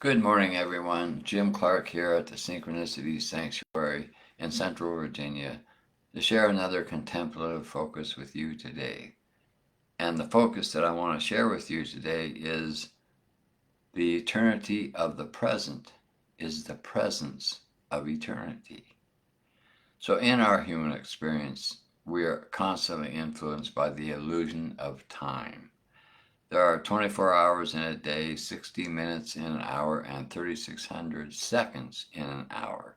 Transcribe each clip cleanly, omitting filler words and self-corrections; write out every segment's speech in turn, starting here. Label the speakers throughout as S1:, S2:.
S1: Good morning, everyone. Jim Clark here at the Synchronicity Sanctuary in Central Virginia to share another contemplative focus with you today. And the focus that I want to share with you today is the eternity of the present is the presence of eternity. So, in our human experience, we are constantly influenced by the illusion of time. There are 24 hours in a day, 60 minutes in an hour, and 3,600 seconds in an hour.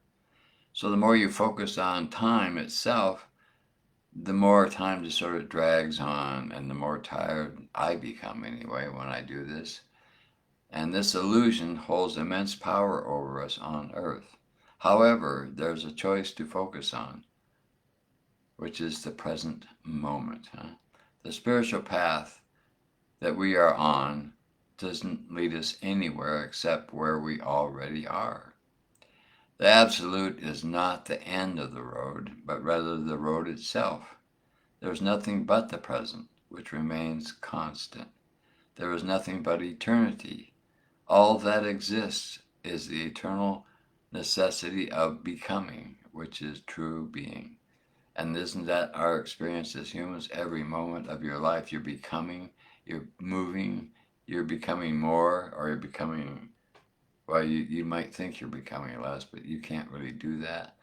S1: So the more you focus on time itself, the more time just sort of drags on, and the more tired I become anyway when I do this. And this illusion holds immense power over us on earth. However, there's a choice to focus on, which is the present moment. The spiritual path that we are on doesn't lead us anywhere except where we already are. The absolute is not the end of the road, but rather the road itself. There is nothing but the present, which remains constant. There is nothing but eternity. All that exists is the eternal necessity of becoming, which is true being. And isn't that our experience as humans? Every moment of your life, you're becoming, you're moving, you're becoming more, or you're becoming, well, you might think you're becoming less, but you can't really do that.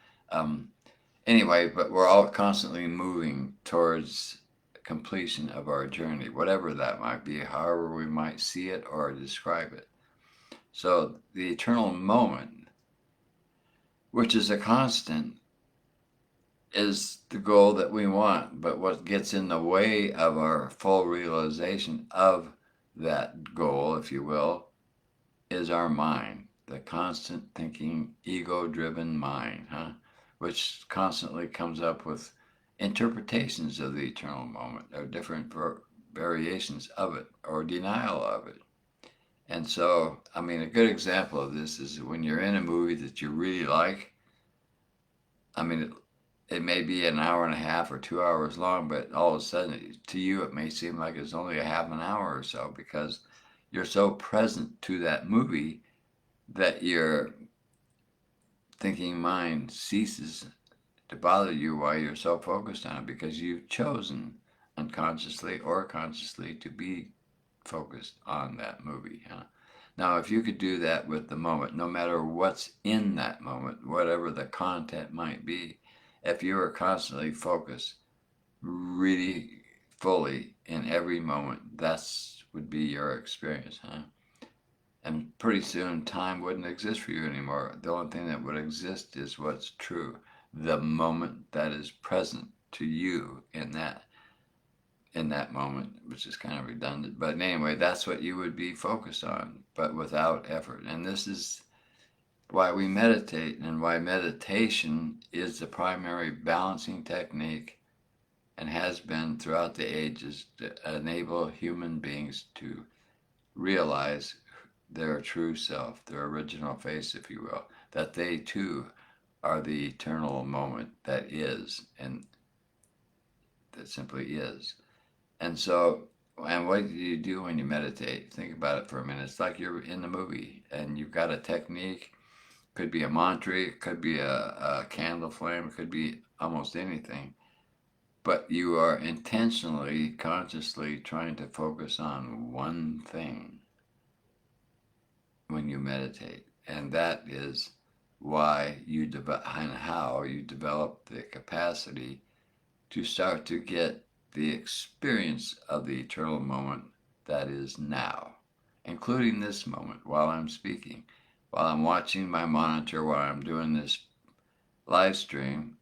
S1: Anyway, but we're all constantly moving towards completion of our journey, whatever that might be, however we might see it or describe it. So the eternal moment, which is a constant, is the goal that we want, but what gets in the way of our full realization of that goal, if you will, is our mind, the constant thinking, ego-driven mind, which constantly comes up with interpretations of the eternal moment, or different variations of it, or denial of it. And so, I mean, a good example of this is when you're in a movie that you really like. I mean, it may be an hour and a half or 2 hours long, but all of a sudden, to you, it may seem like it's only a half an hour or so because you're so present to that movie that your thinking mind ceases to bother you while you're so focused on it because you've chosen unconsciously or consciously to be focused on that movie. Now, if you could do that with the moment, no matter what's in that moment, whatever the content might be, if you are constantly focused really fully in every moment, that's would be your experience, And pretty soon time wouldn't exist for you anymore. The only thing that would exist is what's true, the moment that is present to you in that moment, which is kind of redundant. But anyway, that's what you would be focused on, but without effort. And this is why we meditate and why meditation is the primary balancing technique and has been throughout the ages to enable human beings to realize their true self, their original face, if you will, that they too are the eternal moment that is and that simply is. And so, and what do you do when you meditate? Think about it for a minute. It's like you're in the movie and you've got a technique. Could be a mantra, it could be a candle flame, it could be almost anything. But you are intentionally, consciously trying to focus on one thing when you meditate. And that is why you and how you develop the capacity to start to get the experience of the eternal moment that is now, including this moment while I'm speaking, while I'm watching my monitor, while I'm doing this live stream.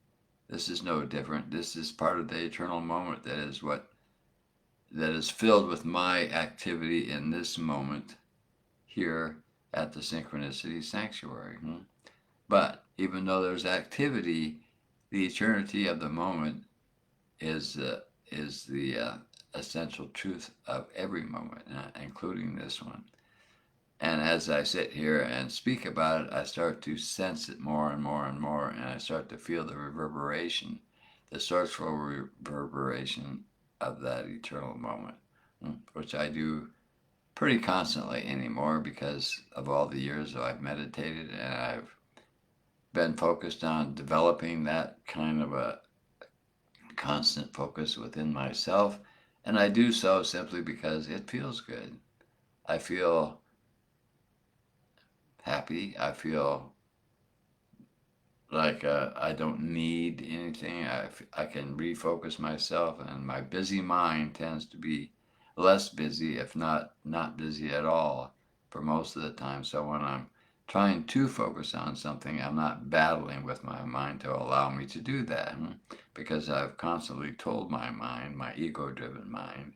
S1: This is no different. This is part of the eternal moment that is filled with my activity in this moment here at the Synchronicity Sanctuary. But even though there's activity, the eternity of the moment is the essential truth of every moment, including this one. And as I sit here and speak about it, I start to sense it more and more and more, and I start to feel the reverberation, the sourceful reverberation of that eternal moment, which I do pretty constantly anymore because of all the years that I've meditated, and I've been focused on developing that kind of a constant focus within myself. And I do so simply because it feels good. I feel happy. I feel like I don't need anything. I can refocus myself, and my busy mind tends to be less busy, if not busy at all, for most of the time. So when I'm trying to focus on something, I'm not battling with my mind to allow me to do that, because I've constantly told my mind, my ego-driven mind,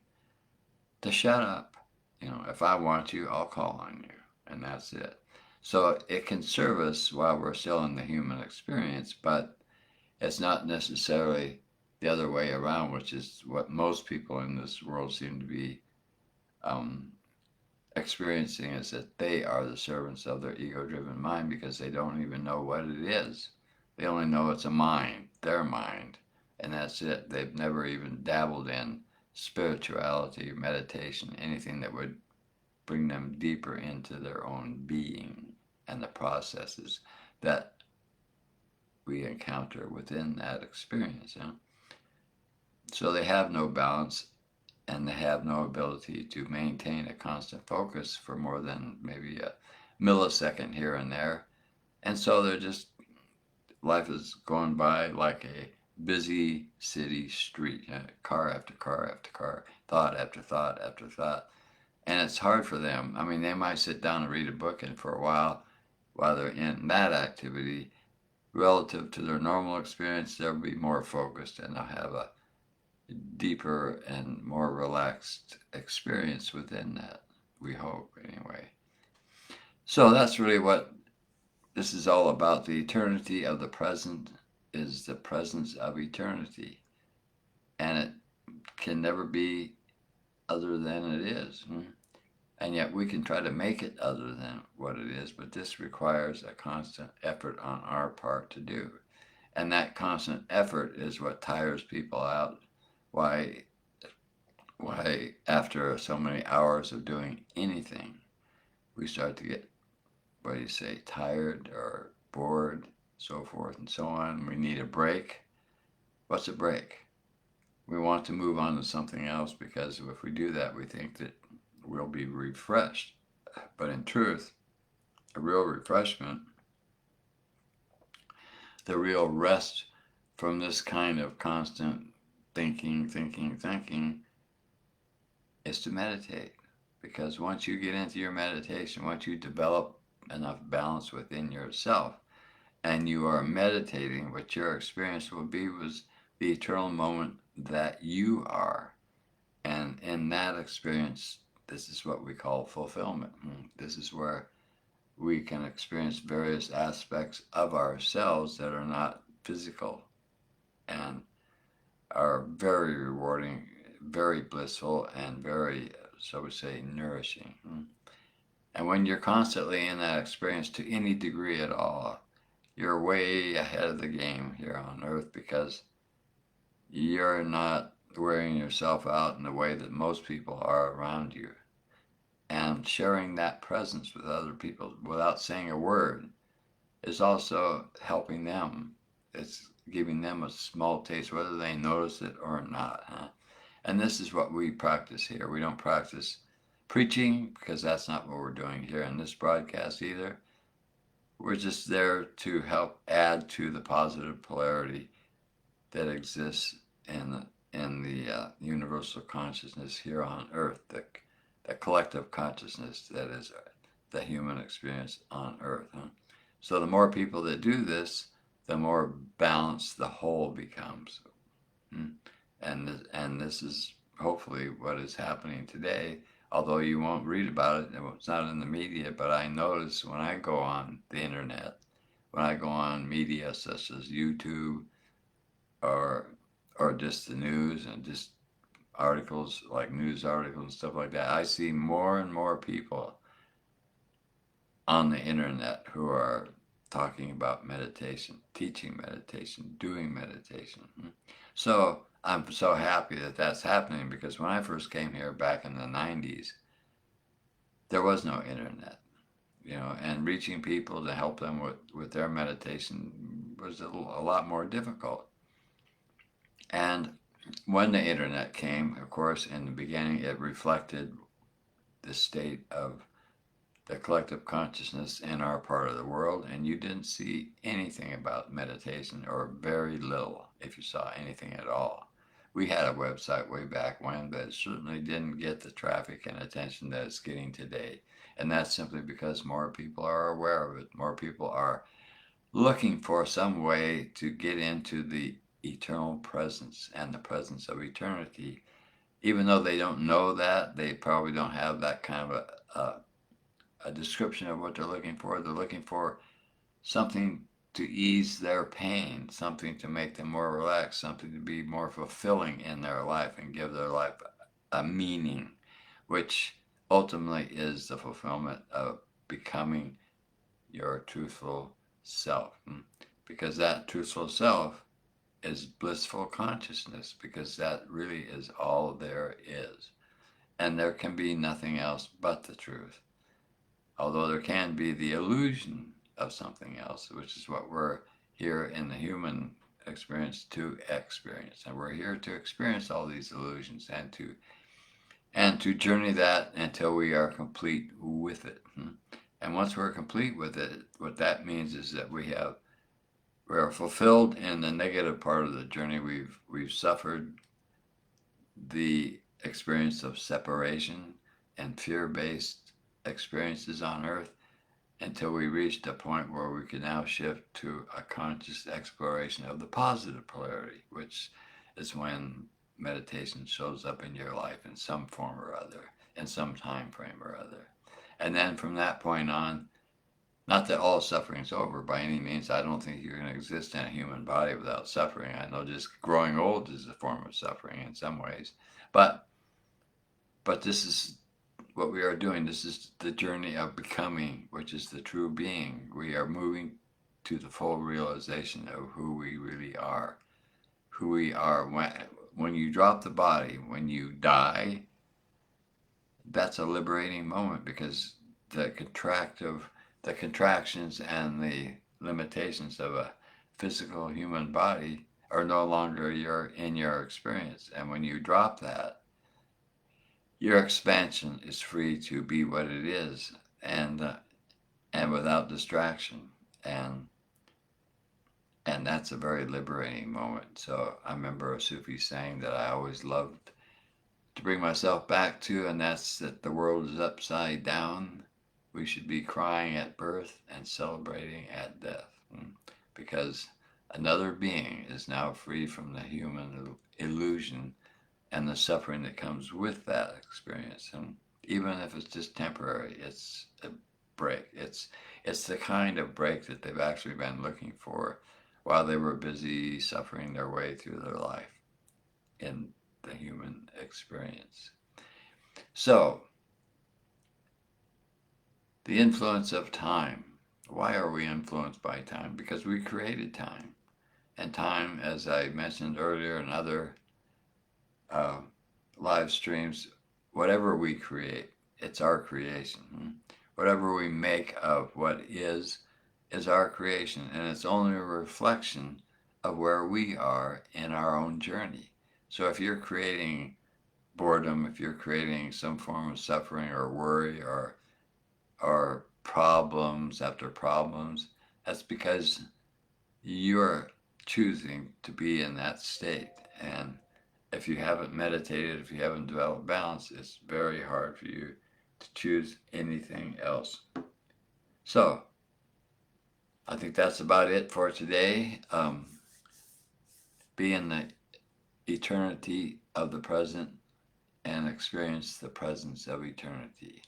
S1: to shut up. If I want you, I'll call on you, and that's it. So it can serve us while we're still in the human experience, but it's not necessarily the other way around, which is what most people in this world seem to be um, experiencing, is that they are the servants of their ego-driven mind because they don't even know what it is. They only know it's a mind, their mind, and that's it. They've never even dabbled in spirituality, meditation, anything that would bring them deeper into their own being and the processes that we encounter within that experience. So they have no balance, and they have no ability to maintain a constant focus for more than maybe a millisecond here and there. And so they're just, life is going by like a busy city street, car after car after car, thought after thought after thought. And it's hard for them. I mean, they might sit down and read a book, and for a while they're in that activity, relative to their normal experience, they'll be more focused, and they'll have a deeper and more relaxed experience within that, we hope, anyway. So that's really what this is all about. The eternity of the present is the presence of eternity, and it can never be other than it is. And yet we can try to make it other than what it is, but this requires a constant effort on our part to do. And that constant effort is what tires people out. Why after so many hours of doing anything, we start to get, what do you say, tired or bored, so forth and so on. We need a break. What's a break? We want to move on to something else, because if we do that, we think that we'll be refreshed. But in truth, a real refreshment, the real rest from this kind of constant thinking, is to meditate. Because once you get into your meditation, once you develop enough balance within yourself, and you are meditating, what your experience will be was the eternal moment that you are. And in that experience, this is what we call fulfillment. This is where we can experience various aspects of ourselves that are not physical and are very rewarding, very blissful, and very, so we say, nourishing. And when you're constantly in that experience to any degree at all, you're way ahead of the game here on earth, because you're not wearing yourself out in the way that most people are around you. And sharing that presence with other people without saying a word is also helping them. It's giving them a small taste, whether they notice it or not. And this is what we practice here. We don't practice preaching, because that's not what we're doing here in this broadcast either. We're just there to help add to the positive polarity that exists in the universal consciousness here on earth, the collective consciousness that is the human experience on earth. So the more people that do this, the more balanced the whole becomes. And this is hopefully what is happening today, although you won't read about it, it's not in the media, but I notice when I go on the internet, when I go on media such as YouTube or just the news and just articles like news articles and stuff like that, I see more and more people on the internet who are talking about meditation, teaching meditation, doing meditation. So I'm so happy that that's happening, because when I first came here back in the 90s, there was no internet, and reaching people to help them with their meditation was a lot more difficult. And when the internet came, of course, in the beginning, it reflected the state of the collective consciousness in our part of the world, and you didn't see anything about meditation, or very little, if you saw anything at all. We had a website way back when, but it certainly didn't get the traffic and attention that it's getting today. And that's simply because more people are aware of it. More people are looking for some way to get into the eternal presence and the presence of eternity. Even though they don't know that, they probably don't have that kind of a description of what they're looking for. They're looking for something to ease their pain, something to make them more relaxed, something to be more fulfilling in their life and give their life a meaning, which ultimately is the fulfillment of becoming your truthful self. Because that truthful self is blissful consciousness, because that really is all there is. And there can be nothing else but the truth. Although there can be the illusion of something else, which is what we're here in the human experience to experience. And we're here to experience all these illusions and to journey that until we are complete with it. And once we're complete with it, what that means is that we are fulfilled in the negative part of the journey. We've suffered the experience of separation and fear-based experiences on earth until we reached a point where we can now shift to a conscious exploration of the positive polarity, which is when meditation shows up in your life in some form or other, in some time frame or other. And then from that point on, not that all suffering is over by any means. I don't think you're going to exist in a human body without suffering. I know just growing old is a form of suffering in some ways. But this is what we are doing. This is the journey of becoming, which is the true being. We are moving to the full realization of who we really are. Who we are. When you drop the body, when you die, that's a liberating moment, because the contractions and the limitations of a physical human body are no longer in your experience. And when you drop that, your expansion is free to be what it is, and without distraction, and that's a very liberating moment. So I remember a Sufi saying that I always loved to bring myself back to, and that's that the world is upside down. We should be crying at birth and celebrating at death, because another being is now free from the human illusion and the suffering that comes with that experience. And even if it's just temporary, it's a break. It's the kind of break that they've actually been looking for while they were busy suffering their way through their life in the human experience. So, the influence of time. Why are we influenced by time? Because we created time. And time, as I mentioned earlier in other live streams, whatever we create, it's our creation. Whatever we make of what is our creation. And it's only a reflection of where we are in our own journey. So if you're creating boredom, if you're creating some form of suffering or worry or problems after problems, that's because you're choosing to be in that state. And if you haven't meditated, if you haven't developed balance, it's very hard for you to choose anything else. So, I think that's about it for today. Be in the eternity of the present and experience the presence of eternity.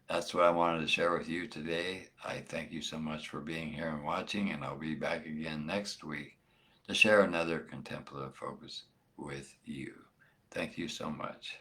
S1: That's what I wanted to share with you today. I thank you so much for being here and watching, and I'll be back again next week to share another contemplative focus with you. Thank you so much.